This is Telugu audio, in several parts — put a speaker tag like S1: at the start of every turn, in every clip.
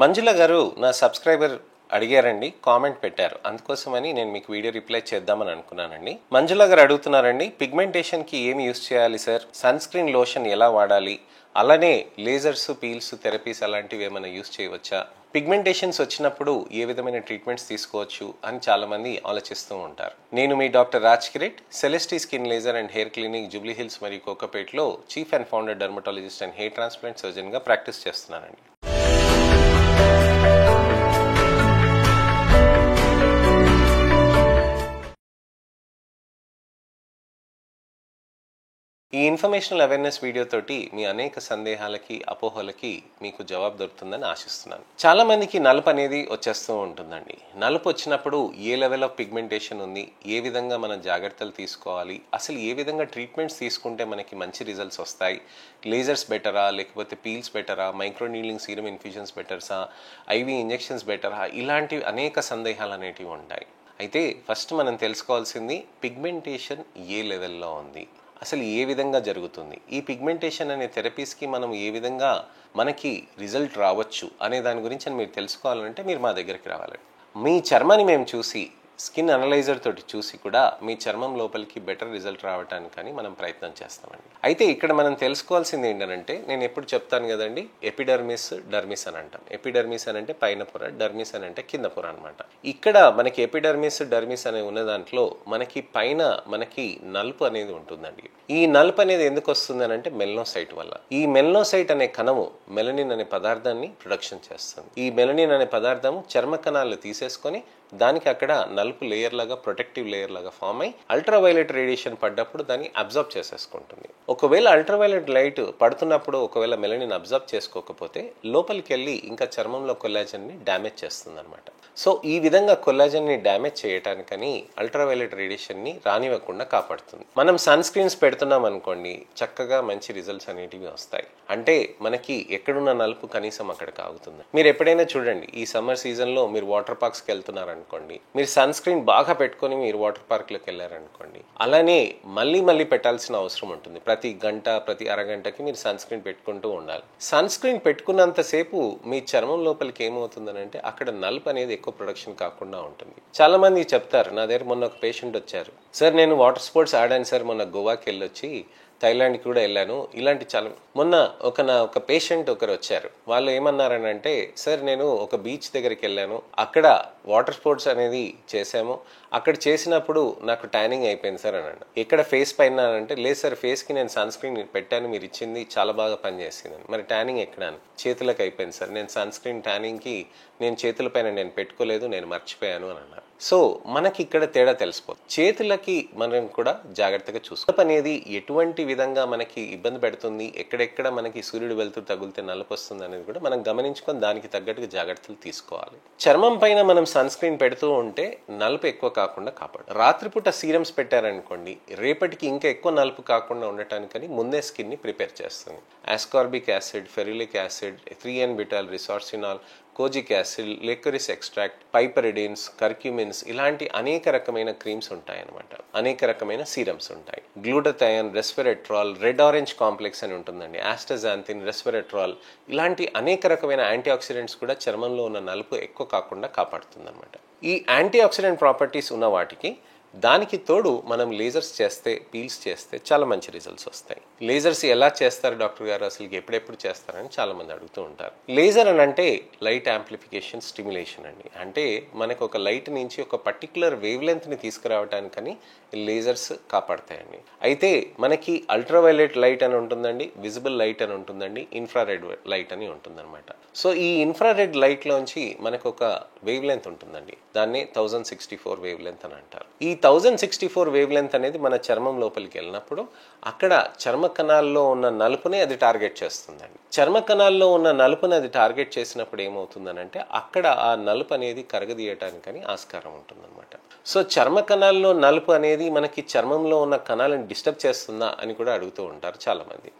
S1: మంజుల గారు నా సబ్స్క్రైబర్ అడిగారండి, కామెంట్ పెట్టారు. అందుకోసమని నేను మీకు వీడియో రిప్లై చేద్దామని అనుకున్నానండి. మంజుల గారు అడుగుతున్నారండి, పిగ్మెంటేషన్కి ఏమి యూస్ చేయాలి సార్, సన్ స్క్రీన్ లోషన్ ఎలా వాడాలి, అలానే లేజర్స్, పీల్స్, థెరపీస్ అలాంటివి ఏమైనా యూస్ చేయవచ్చా, పిగ్మెంటేషన్స్ వచ్చినప్పుడు ఏ విధమైన ట్రీట్మెంట్స్ తీసుకోవచ్చు అని చాలా మంది ఆలోచిస్తూ ఉంటారు. నేను మీ doctor Raj Kireet, Celestee skin laser and hair clinic, Jubilee Hills మరియు కోకాపేట్లో chief and founder dermatologist and hair transplant సర్జన్గా ప్రాక్టీస్ చేస్తున్నానండి. ఈ ఇన్ఫర్మేషనల్ అవేర్నెస్ వీడియో తోటి మీ అనేక సందేహాలకి, అపోహలకి మీకు జవాబు దొరుకుతుందని ఆశిస్తున్నాను. చాలా మందికి నలుపు అనేది వచ్చేస్తూ ఉంటుందండి. నలుపు వచ్చినప్పుడు ఏ లెవెల్ ఆఫ్ పిగ్మెంటేషన్ ఉంది, ఏ విధంగా మనం జాగ్రత్తలు తీసుకోవాలి, అసలు ఏ విధంగా ట్రీట్మెంట్స్ తీసుకుంటే మనకి మంచి రిజల్ట్స్ వస్తాయి, లేజర్స్ బెటరా లేకపోతే పీల్స్ బెటరా, మైక్రో నీడ్లింగ్ సీరం ఇన్ఫ్యూజన్స్ బెటర్సా, ఐవీ ఇంజెక్షన్స్ బెటరా, ఇలాంటి అనేక సందేహాలు అనేటివి ఉంటాయి. అయితే ఫస్ట్ మనం తెలుసుకోవాల్సింది పిగ్మెంటేషన్ ఏ లెవెల్లో ఉంది, అసలు ఏ విధంగా జరుగుతుంది, ఈ పిగ్మెంటేషన్ అనే థెరపీస్కి మనం ఏ విధంగా మనకి రిజల్ట్ రావచ్చు అనే దాని గురించి మీరు తెలుసుకోవాలంటే మీరు మా దగ్గరికి రావాలి. మీ చర్మాన్ని మేము చూసి, స్కిన్ అనలైజర్ తోటి చూసి కూడా మీ చర్మం లోపలికి బెటర్ రిజల్ట్ రావడానికని మనం ప్రయత్నం చేస్తామండి. అయితే ఇక్కడ మనం తెలుసుకోవాల్సింది ఏంటంటే, నేను ఎప్పుడు చెప్తాను కదండి, ఎపిడర్మిస్, డర్మిస్ అని అంటాం. ఎపిడర్మిస్ అని అంటే పైన పొర, డర్మిస్ అని అంటే కింద పొర అనమాట. ఇక్కడ మనకి ఎపిడర్మిస్, డర్మిస్ అనే ఉన్న దాంట్లో మనకి పైన మనకి నలుపు అనేది ఉంటుందండి. ఈ నలుపు అనేది ఎందుకు వస్తుంది అని అంటే మెలనోసైట్ వల్ల. ఈ మెలనోసైట్ అనే కణము మెలనిన్ అనే పదార్థాన్ని ప్రొడక్షన్ చేస్తుంది. ఈ మెలనిన్ అనే పదార్థము చర్మ కణాలు తీసేసుకొని దానికి అక్కడ నలుపు లేయర్ లాగా, ప్రొటెక్టివ్ లేయర్ లాగా ఫామ్ అయి అల్ట్రావైలెట్ రేడియేషన్ పడ్డప్పుడు దాన్ని అబ్జర్వ్ చేసేసుకుంటుంది. ఒకవేళ అల్ట్రావైలెట్ లైట్ పడుతున్నప్పుడు ఒకవేళ మెలనిన్ అబ్జర్వ్ చేసుకోకపోతే లోపలికి వెళ్ళి ఇంకా చర్మంలో కొల్లాజన్ ని డ్యామేజ్ చేస్తుంది అనమాట. సో ఈ విధంగా కొల్లాజన్ ని డ్యామేజ్ చేయటానికని అల్ట్రావైలెట్ రేడియేషన్ ని రానివ్వకుండా కాపాడుతుంది. మనం సన్ స్క్రీన్స్ పెడుతున్నాం అనుకోండి, చక్కగా మంచి రిజల్ట్స్ అనేటివి వస్తాయి. అంటే మనకి ఎక్కడున్న నలుపు కనీసం అక్కడికి ఆగుతుంది. మీరు ఎప్పుడైనా చూడండి, ఈ సమ్మర్ సీజన్ లో మీరు వాటర్ పార్క్స్ కి వెళ్తున్నారనుకోండి, మీరు సన్ స్క్రీన్ బాగా పెట్టుకొని మీరు వాటర్ పార్క్ లోకి వెళ్ళారనుకోండి, అలానే మళ్ళీ పెట్టాల్సిన అవసరం ఉంటుంది. ప్రతి గంట, ప్రతి అరగంటకి మీరు సన్ స్క్రీన్ పెట్టుకుంటూ ఉండాలి. సన్ స్క్రీన్ పెట్టుకున్నంతసేపు మీ చర్మం లోపలికి ఏమవుతుందని అంటే అక్కడ నలుపు అనేది ఎక్కువ ప్రొడక్షన్ కాకుండా ఉంటుంది. చాలా మంది చెప్తారు, నా దగ్గర మొన్న ఒక పేషెంట్ వచ్చారు, సార్ నేను వాటర్ స్పోర్ట్స్ ఆడాను సార్, మొన్న గోవాకి వెళ్ళొచ్చి థైలాండ్కి కూడా వెళ్ళాను, ఇలాంటి చాలా. మొన్న ఒక పేషెంట్ ఒకరు వచ్చారు, వాళ్ళు ఏమన్నారని అంటే, సార్ నేను ఒక బీచ్ దగ్గరికి వెళ్ళాను, అక్కడ వాటర్ స్పోర్ట్స్ అనేది చేసాము, అక్కడ చేసినప్పుడు నాకు ట్యానింగ్ అయిపోయింది సార్ అని అన్నాడు. ఎక్కడ ఫేస్ పైన అంటే, లేదు సార్ ఫేస్కి నేను సన్ స్క్రీన్ పెట్టాను, మీరు ఇచ్చింది చాలా బాగా పనిచేసింది. మరి ట్యానింగ్ ఎక్కడాను? చేతులకు అయిపోయింది సార్, నేను సన్ స్క్రీన్ ట్యానింగ్కి నేను చేతుల పైన నేను పెట్టుకోలేదు, నేను మర్చిపోయాను అని అన్నారు. సో మనకి ఇక్కడ తేడా తెలిసిపోతుంది. చేతులకి మనం కూడా జాగ్రత్తగా చూసుకోవాలి. అనేది ఎటువంటి విధంగా మనకి ఇబ్బంది పెడుతుంది, ఎక్కడెక్కడ మనకి సూర్యుడు వెలుతురు తగిలితే నలుపు వస్తుంది అనేది కూడా మనం గమనించుకొని దానికి తగ్గట్టుగా జాగ్రత్తలు తీసుకోవాలి. చర్మం పైన మనం సన్ స్క్రీన్ పెడుతూ ఉంటే నలుపు ఎక్కువ కాకుండా కాపాడు. రాత్రిపూట సీరమ్స్ పెట్టారనుకోండి, రేపటికి ఇంకా ఎక్కువ నలుపు కాకుండా ఉండటానికని ముందే స్కిన్ ని ప్రిపేర్ చేస్తుంది. ఆస్కార్బిక్ యాసిడ్, ఫెరిలిక్ యాసిడ్, 3N-బిటాల్ resorcinol, kojic acid, licorice extract, piperidines, curcumins, ఇలాంటి అనేక రకమైన క్రీమ్స్ ఉంటాయి అన్నమాట. అనేక రకమైన సీరమ్స్ ఉంటాయి. గ్లూటథయాన్, రెస్వెరట్రాల్, రెడ్ ఆరెంజ్ కాంప్లెక్స్ అని ఉంటుందండి, ఆస్టజాంథిన్, రెస్వెరట్రాల్, ఇలాంటి అనేక రకమైన యాంటీ ఆక్సిడెంట్స్ కూడా చర్మంలో ఉన్న నలుపు ఎక్కువ కాకుండా కాపాడుతుంది అనమాట. ఈ యాంటీ ఆక్సిడెంట్ ప్రాపర్టీస్ ఉన్న వాటికి దానికి తోడు మనం లేజర్స్ చేస్తే, పీల్స్ చేస్తే చాలా మంచి రిజల్ట్స్ వస్తాయి. లేజర్స్ ఎలా చేస్తారు డాక్టర్ గారు, అసలు ఎప్పుడెప్పుడు చేస్తారని చాలా మంది అడుగుతూ ఉంటారు. లేజర్ అని అంటే లైట్ యాంప్లిఫికేషన్ స్టిమ్యులేషన్ అండి. అంటే మనకు ఒక లైట్ నుంచి ఒక పర్టికులర్ వేవ్ లెంత్ ని తీసుకురావడానికని లేజర్స్ కాపాడతాయండి. అయితే మనకి అల్ట్రావైలెట్ లైట్ అని ఉంటుందండి, విజిబుల్ లైట్ అని ఉంటుందండి, ఇన్ఫ్రారెడ్ లైట్ అని ఉంటుందన్నమాట. సో ఈ ఇన్ఫ్రారెడ్ లైట్ లోంచి మనకు ఒక వేవ్ లెంత్ ఉంటుందండి, దాన్ని 1064 వేవ్ లెంత్ అని అంటారు. ఈ 1064 వేవ్ లెంత్ అనేది మన చర్మం లోపలికి వెళ్ళినప్పుడు అక్కడ చర్మ కణాల్లో ఉన్న నలుపుని అది టార్గెట్ చేస్తుందండి. చర్మ కణాల్లో ఉన్న నలుపుని అది టార్గెట్ చేసినప్పుడు ఏమవుతుందని అంటే అక్కడ ఆ నలుపు అనేది కరగదీయటానికని ఆస్కారం ఉంటుందన్నమాట. సో చర్మ కణాల్లో నలుపు అనేది మనకి చర్మంలో ఉన్న కణాలను డిస్టర్బ్ చేస్తుందా అని కూడా అడుగుతూ ఉంటారు చాలా మంది.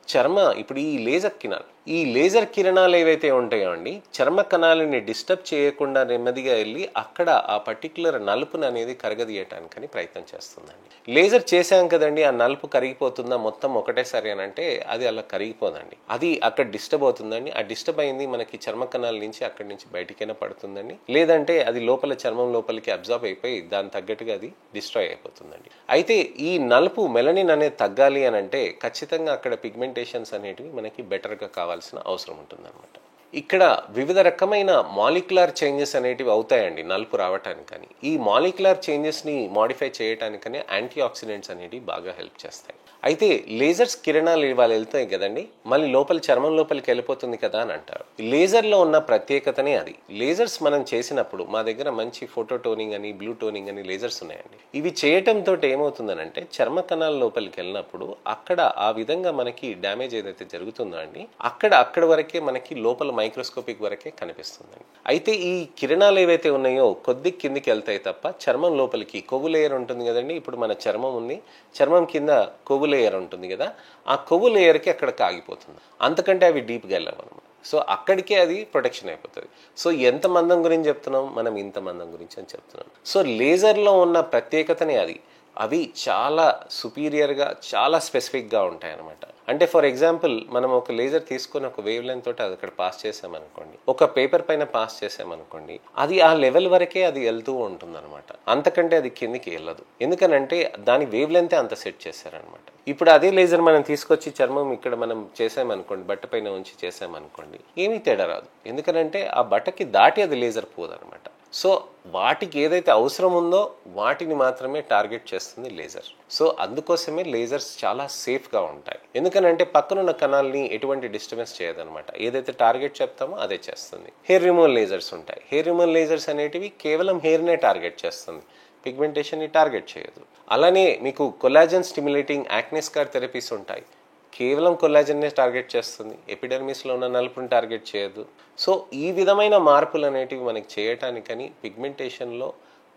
S1: ఇప్పుడు ఈ లేజర్ కినాల్, ఈ లేజర్ కిరణాలు ఏవైతే ఉంటాయో అండి చర్మ కణాలని డిస్టర్బ్ చేయకుండా నెమ్మదిగా వెళ్ళి అక్కడ ఆ పర్టికులర్ నలుపును అనేది కరగదీయటానికని ప్రయత్నం చేస్తుందండి. లేజర్ చేశాం కదండి, ఆ నలుపు కరిగిపోతుందా మొత్తం ఒకటేసారి అని అంటే అది అలా కరిగిపోదండి. అది అక్కడ డిస్టర్బ్ అవుతుందండి. ఆ డిస్టర్బ్ అయింది మనకి చర్మ కణాల నుంచి అక్కడి నుంచి బయటికైనా పడుతుందండి, లేదంటే అది లోపల చర్మం లోపలికి అబ్జార్బ్ అయిపోయి దాని తగ్గట్టుగా అది డిస్ట్రాయ్ అయిపోతుందండి. అయితే ఈ నలుపు మెలనిన్ అనేది తగ్గాలి అని అంటే ఖచ్చితంగా అక్కడ పిగ్మెంటేషన్స్ అనేటివి మనకి బెటర్గా కావాల్సిన అవసరం ఉంటుందన్నమాట. ఇక్కడ వివిధ రకమైన మాలిక్యులర్ చేంజెస్ అనేటివి అవుతాయండి నలుపు రావటానికని. ఈ మాలిక్యులర్ చేంజెస్ని మాడిఫై చేయడానికనే యాంటీ ఆక్సిడెంట్స్ అనేవి బాగా హెల్ప్ చేస్తాయి. అయితే లేజర్స్ కిరణాలు ఇవాళ వెళ్తాయి కదండి, మళ్ళీ లోపల చర్మం లోపలికి వెళ్ళిపోతుంది కదా అని అంటారు. లేజర్లో ఉన్న ప్రత్యేకతనే అది. లేజర్స్ మనం చేసినప్పుడు మా దగ్గర మంచి ఫోటో టోనింగ్ అని బ్లూ టోనింగ్ అని లేజర్స్ ఉన్నాయండి. ఇవి చేయటంతో ఏమవుతుందనంటే చర్మ కణాల లోపలికి వెళ్ళినప్పుడు అక్కడ ఆ విధంగా మనకి డ్యామేజ్ ఏదైతే జరుగుతుందో అండి అక్కడ వరకే మనకి లోపల మైక్రోస్కోపిక్ వరకే కనిపిస్తుందండి. అయితే ఈ కిరణాలు ఏవైతే ఉన్నాయో కొద్ది కిందికి వెళ్తాయి తప్ప చర్మం లోపలికి కొవ్వు లేయర్ ఉంటుంది కదండి, ఇప్పుడు మన చర్మం ఉంది, చర్మం కింద కొవ్వు లేయర్ ఉంటుంది కదా, ఆ కొవ్వు లేయర్కి అక్కడ కాగిపోతుంది. అంతకంటే అవి డీప్గా వెళ్ళవు అనమాట. సో అక్కడికే అది ప్రొటెక్షన్ అయిపోతుంది. సో ఎంత మందం గురించి చెప్తున్నాం మనం, ఇంత మందం గురించి అని చెప్తున్నాం. సో లేజర్లో ఉన్న ప్రత్యేకతనే అది. అవి చాలా సుపీరియర్గా చాలా స్పెసిఫిక్గా ఉంటాయి అనమాట. అంటే ఫర్ ఎగ్జాంపుల్ మనం ఒక లేజర్ తీసుకొని ఒక వేవ్ లెంత్ తోటి అది అక్కడ పాస్ చేసామనుకోండి, ఒక పేపర్ పైన పాస్ చేసామనుకోండి, అది ఆ లెవెల్ వరకే అది వెళ్తూ ఉంటుంది అనమాట. అంతకంటే అది కిందికి వెళ్ళదు. ఎందుకనంటే దాని వేవ్ లెంతే అంత సెట్ చేశారనమాట. ఇప్పుడు అదే లేజర్ మనం తీసుకొచ్చి చర్మం ఇక్కడ మనం చేసామనుకోండి, బట్ట పైన ఉంచి చేసామనుకోండి, ఏమీ తేడా రాదు. ఎందుకనంటే ఆ బట్టకి దాటి అది లేజర్ పోదనమాట. సో వాటికి ఏదైతే అవసరం ఉందో వాటిని మాత్రమే టార్గెట్ చేస్తుంది లేజర్. సో అందుకోసమే లేజర్స్ చాలా సేఫ్గా ఉంటాయి. ఎందుకనంటే పక్కనున్న కణాలని ఎటువంటి డిస్టర్బెన్స్ చేయదనమాట. ఏదైతే టార్గెట్ చెప్తామో అదే చేస్తుంది. హెయిర్ రిమూవల్ లేజర్స్ ఉంటాయి. హెయిర్ రిమూవల్ లేజర్స్ అనేటివి కేవలం హెయిర్నే టార్గెట్ చేస్తుంది, పిగ్మెంటేషన్ని టార్గెట్ చేయదు. అలానే మీకు collagen stimulating acne scar therapies ఉంటాయి. కేవలం కొల్లాజన్నే టార్గెట్ చేస్తుంది, ఎపిడర్మిస్లో ఉన్న నలుపుని టార్గెట్ చేయదు. సో ఈ విధమైన మార్పులు అనేటివి మనకి చేయటానికని పిగ్మెంటేషన్లో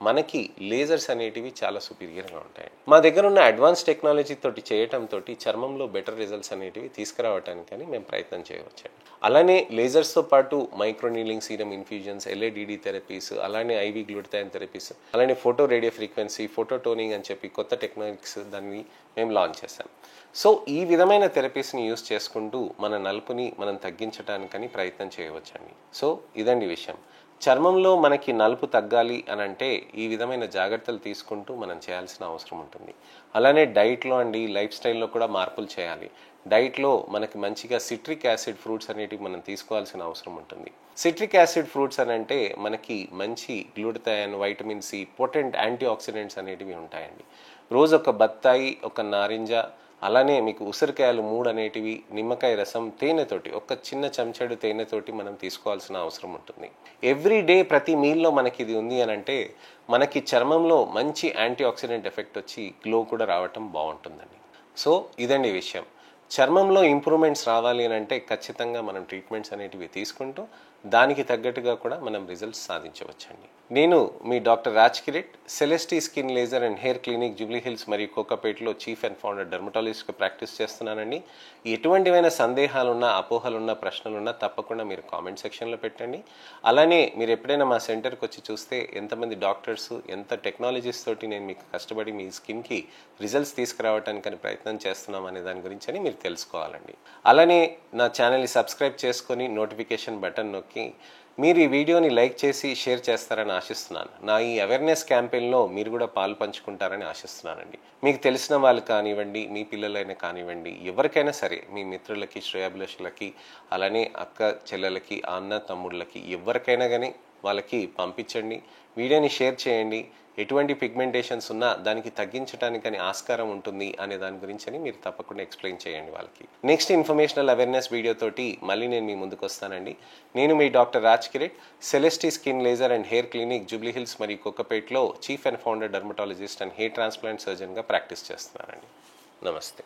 S1: మనకి లేజర్స్ అనేటివి చాలా సుపీరియర్గా ఉంటాయి. మా దగ్గర ఉన్న అడ్వాన్స్ టెక్నాలజీ తోటి చేయటంతో చర్మంలో బెటర్ రిజల్ట్స్ అనేటివి తీసుకురావటానికని మేము ప్రయత్నం చేయవచ్చండి. అలానే లేజర్స్తో పాటు మైక్రోనీలింగ్ సీరం ఇన్ఫ్యూజన్స్, ఎల్ఏడిడి థెరపీస్, అలానే ఐవి గ్లూటథైన్ థెరపీస్, అలానే photo radio frequency, photo toning అని చెప్పి కొత్త టెక్నాలజీస్ దాన్ని మేము లాంచ్ చేశాం. సో ఈ విధమైన థెరపీస్ని యూజ్ చేసుకుంటూ మన నలుపుని మనం తగ్గించడానికని ప్రయత్నం చేయవచ్చండి. సో ఇదండి విషయం. చర్మంలో మనకి నలుపు తగ్గాలి అని అంటే ఈ విధమైన జాగ్రత్తలు తీసుకుంటూ మనం చేయాల్సిన అవసరం ఉంటుంది. అలానే డైట్లో అండి, లైఫ్ స్టైల్లో కూడా మార్పులు చేయాలి. డైట్లో మనకి మంచిగా సిట్రిక్ యాసిడ్ ఫ్రూట్స్ అనేటివి మనం తీసుకోవాల్సిన అవసరం ఉంటుంది. సిట్రిక్ యాసిడ్ ఫ్రూట్స్ అని అంటే మనకి మంచి glutathione, vitamin C, potent antioxidants అనేటివి ఉంటాయండి. రోజు ఒక బత్తాయి, ఒక నారింజ, అలానే మీకు ఉసిరికాయలు 3 అనేటివి, నిమ్మకాయ రసం, తేనెతోటి ఒక చిన్న చెంచాడు తేనెతోటి మనం తీసుకోవాల్సిన అవసరం ఉంటుంది. ఎవ్రీ డే ప్రతి మీల్లో మనకి ఇది ఉంది అని అంటే మనకి చర్మంలో మంచి యాంటీ ఆక్సిడెంట్ ఎఫెక్ట్ వచ్చి గ్లో కూడా రావటం బాగుంటుందండి. సో ఇదండి విషయం. చర్మంలో ఇంప్రూవ్మెంట్స్ రావాలి అని అంటే ఖచ్చితంగా మనం ట్రీట్మెంట్స్ అనేటివి తీసుకుంటూ దానికి తగ్గట్టుగా కూడా మనం రిజల్ట్స్ సాధించవచ్చండి. నేను మీ doctor Raj Kireet, Celestee skin laser and hair clinic, Jubilee Hills మరియు కోకాపేటలో చీఫ్ అండ్ ఫౌండర్ డెర్మటాలజిస్ట్గా ప్రాక్టీస్ చేస్తున్నానండి. ఎటువంటివైనా సందేహాలున్నా, అపోహలున్నా, ప్రశ్నలున్నా తప్పకుండా మీరు కామెంట్ సెక్షన్లో పెట్టండి. అలానే మీరు ఎప్పుడైనా మా సెంటర్కి వచ్చి చూస్తే ఎంతమంది డాక్టర్స్, ఎంత టెక్నాలజీస్ తోటి నేను మీకు కష్టపడి మీ స్కిన్కి రిజల్ట్స్ తీసుకురావడానికని ప్రయత్నం చేస్తున్నాం అనే దాని గురించి అని మీరు తెలుసుకోవాలండి. అలానే నా ఛానల్ని సబ్స్క్రైబ్ చేసుకొని నోటిఫికేషన్ బటన్ నొక్కి మీరు ఈ వీడియోని లైక్ చేసి షేర్ చేస్తారని ఆశిస్తున్నాను. నా ఈ అవేర్నెస్ క్యాంపెయిన్లో మీరు కూడా పాలు పంచుకుంటారని ఆశిస్తున్నానండి. మీకు తెలిసిన వాళ్ళు కానివ్వండి, మీ పిల్లలైనా కానివ్వండి, ఎవరికైనా సరే, మీ మిత్రులకి, శ్రేయాభిలాషులకి, అలానే అక్క చెల్లెలకి, అన్న తమ్ముళ్ళకి, ఎవరికైనా కానీ వాళ్ళకి పంపించండి. వీడియోని షేర్ చేయండి. ఎటువంటి పిగ్మెంటేషన్స్ ఉన్నా దానికి తగ్గించడానికని ఆస్కారం ఉంటుంది అనే దాని గురించి అని మీరు తప్పకుండా ఎక్స్ప్లెయిన్ చేయండి వాళ్ళకి. నెక్స్ట్ ఇన్ఫర్మేషనల్ అవేర్నెస్ వీడియోతోటి మళ్ళీ నేను మీ ముందుకు వస్తానండి. నేను మీ doctor Raj Kireet, Celestee skin laser and hair clinic, Jubilee Hills మరియు కోకాపేటలో chief and founder dermatologist and hair transplant సర్జన్గా ప్రాక్టీస్ చేస్తున్నానండి. నమస్తే.